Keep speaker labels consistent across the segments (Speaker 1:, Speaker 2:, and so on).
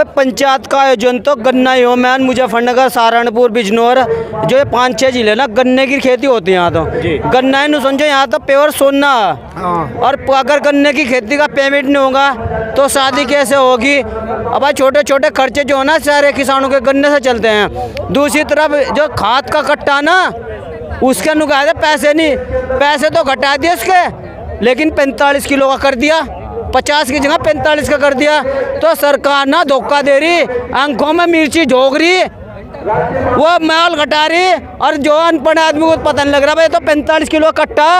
Speaker 1: पंचायत का आयोजन तो गन्ना ही हो, मैन मुजफ्फरनगर, सहारनपुर, बिजनौर, जो ये 5-6 जिले ना गन्ने की खेती होती है यहाँ तो गन्ना है। समझो यहाँ तो प्योर सोना। और अगर गन्ने की खेती का पेमेंट नहीं होगा तो शादी कैसे होगी। अब छोटे छोटे खर्चे जो है ना सारे किसानों के गन्ने से चलते हैं। दूसरी तरफ जो खाद का कट्टा ना उसके नुकसान पैसे नहीं, पैसे तो घटा दिए उसके, लेकिन 45 किलो का कर दिया, 50 की जगह 45 का कर दिया। तो सरकार ना धोखा दे रही, आंखों में मिर्ची झोंक रही, वो माल घटा रही। और जो अनपढ़ आदमी को पता नहीं लग रहा भाई तो 45 किलो कट्टा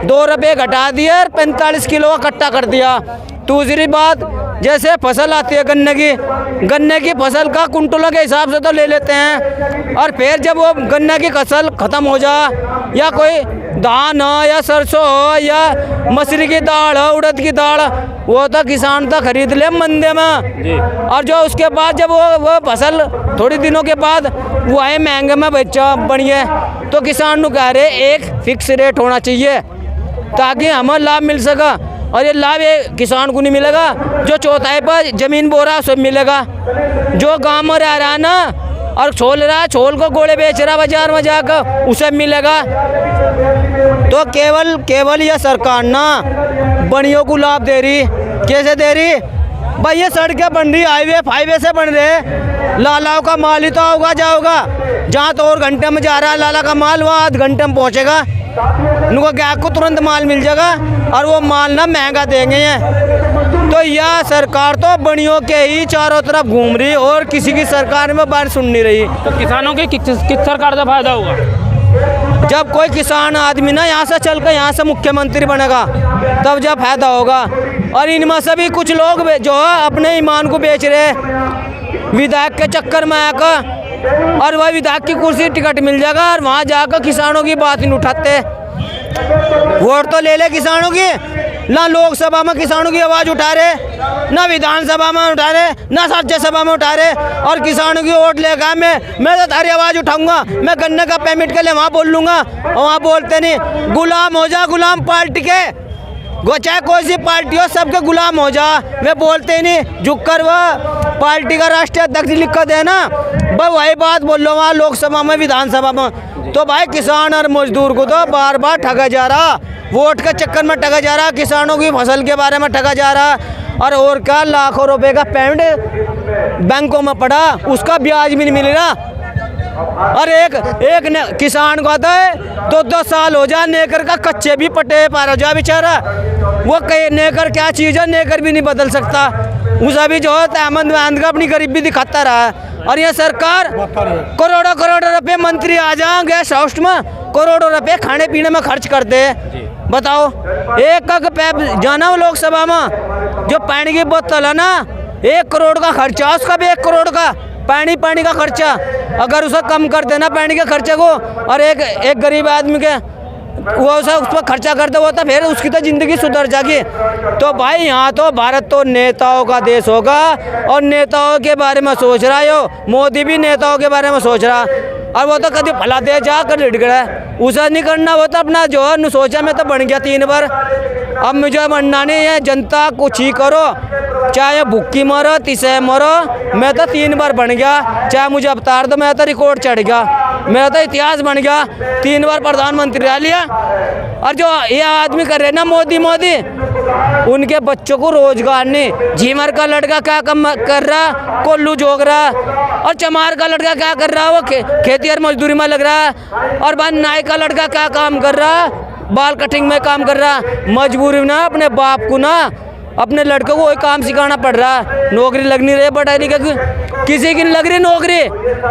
Speaker 1: 2 रुपये घटा दिए और 45 किलो का कट्टा कर दिया। दूसरी बात, जैसे फसल आती है गन्ने की फसल का कुंटलों के हिसाब से तो ले लेते हैं, और फिर जब वो गन्ने की फसल ख़त्म हो जा, या कोई धान हो या सरसों हो या मसूरी की दाल हो, उड़द की दाल, वो तो किसान तो खरीद ले मंडी में। और जो उसके बाद जब वो फसल थोड़ी दिनों के बाद वो आए महंगे में बेचा बढ़िया, तो किसान को कह रहे एक फिक्स रेट होना चाहिए ताकि हमें लाभ मिल सका। और ये लाभ ये किसान को नहीं मिलेगा, जो चौथाई पर जमीन बो रहा है सब मिलेगा। जो गाँव में रह रहा है ना और छोल रहा है, छोल को गोले बेच रहा बाजार में जाकर, उसे मिलेगा। तो केवल ये सरकार ना बनियों को लाभ दे रही। कैसे दे रही भाई, ये सड़कें बन रही, हाईवे से बन रहे, लालाओं का माल ही तो होगा जाओगा, जहाँ तो और घंटे में जा रहा है लाला का माल वहाँ आध घंटे में पहुँचेगा। उनको ग्राहक को तुरंत माल मिल जाएगा और वो माल ना महंगा देंगे ये। तो यह सरकार तो बनियों के ही चारों तरफ घूम रही और किसी की सरकार में बात सुन नहीं रही।
Speaker 2: तो किसानों के किस सरकार का फायदा होगा?
Speaker 1: जब कोई किसान आदमी ना यहाँ से चल कर यहाँ से मुख्यमंत्री बनेगा तब जब फायदा होगा। और इनमें से भी कुछ लोग जो है अपने ईमान को बेच रहे विधायक के चक्कर में आकर, और वह विधायक की कुर्सी टिकट मिल जाएगा और वहाँ जाकर किसानों की बात नहीं उठाते। वोट तो ले ले किसानों की, ना लोकसभा में किसानों की आवाज़ उठा रहे, ना विधानसभा में उठा रहे, ना राज्यसभा में उठा रहे। और किसानों की वोट लेगा मैं तो तारी आवाज़ उठाऊंगा, मैं गन्ने का पेमेंट के लिए वहाँ बोल लूँगा, और वहाँ बोलते नहीं। गुलाम हो जा, गुलाम पार्टी के, चाहे कोई सी पार्टी हो, सबके गुलाम हो जा। वे बोलते ही नहीं, झुक कर वह पार्टी का राष्ट्रीय अध्यक्ष लिख कर देना, बस वही बात बोल लो वहाँ लोकसभा में विधानसभा में। तो भाई किसान और मजदूर को तो बार बार ठगा जा रहा, वोट के चक्कर में ठगा जा रहा, किसानों की फसल के बारे में ठगा जा रहा। और क्या लाखों रुपए का पेमेंट बैंकों में पड़ा, उसका ब्याज भी नहीं मिल रहा। और एक किसान को आता है 2-2 साल हो जा, नेकर का कच्चे भी पटे पारा जा बेचारा, वो नेकर क्या चीज़ है, नेकर भी नहीं बदल सकता। उसे भी जो है अहमद वैंद का अपनी गरीबी दिखाता रहा है। और ये सरकार करोड़ों रुपए मंत्री आ जाए गेस्ट हाउस में, करोड़ों रुपए खाने पीने में खर्च करते हैं। बताओ, एक पैप जाना हो लोकसभा में, जो पानी की बोतल है ना 1 करोड़ का खर्चा, उसका भी 1 करोड़ का पानी का खर्चा। अगर उसे कम कर देना पानी के खर्चे को, और एक गरीब आदमी के वो उस पर खर्चा कर दे, वो तो फिर उसकी तो ज़िंदगी सुधर जाएगी। तो भाई यहाँ तो भारत तो नेताओं का देश होगा, और नेताओं के बारे में सोच रहा है। मोदी भी नेताओं के बारे में सोच रहा, और वो तो कभी भला दे जा कर लिट गया, उसे नहीं करना। वो तो अपना जो है सोचा में तो बन गया 3 बार। अब मुझे बनना नहीं है, जनता कुछ ही करो, चाहे भूखी मरो तिसे मरो, मैं तो 3 बार बन गया। चाहे मुझे अवतार दो, मैं तो रिकॉर्ड चढ़ गया, मेरा तो इतिहास बन गया, 3 बार प्रधानमंत्री रह लिया। और जो ये आदमी कर रहे ना मोदी, उनके बच्चों को रोजगार नहीं। झीमर का लड़का क्या कम कर रहा, कोल्लू जोग रहा, और चमार का लड़का क्या कर रहा, वो खेती और मजदूरी में लग रहा है। और नाई का लड़का क्या काम कर रहा, बाल कटिंग में काम कर रहा। मजबूरी ना अपने बाप को ना अपने लड़कों को वही काम सिखाना पड़ रहा है। नौकरी लग नहीं रही, पढ़ाई लिखा किसी की नहीं लग रही नौकरी,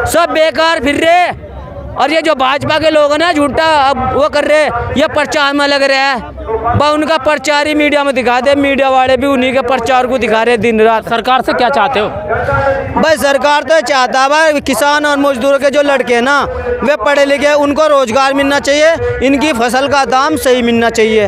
Speaker 1: सब बेकार फिर रहे। और ये जो भाजपा के लोग हैं ना झूठा अब वो कर रहे, ये प्रचार में लग रहे हैं। उनका प्रचार ही मीडिया में दिखा दे, मीडिया वाले भी उन्हीं के प्रचार को दिखा रहे दिन रात।
Speaker 2: सरकार से क्या चाहते हो?
Speaker 1: भाई सरकार तो चाहता है भाई किसान और मजदूरों के जो लड़के हैं ना वे पढ़े लिखे, उनको रोजगार मिलना चाहिए, इनकी फसल का दाम सही मिलना चाहिए।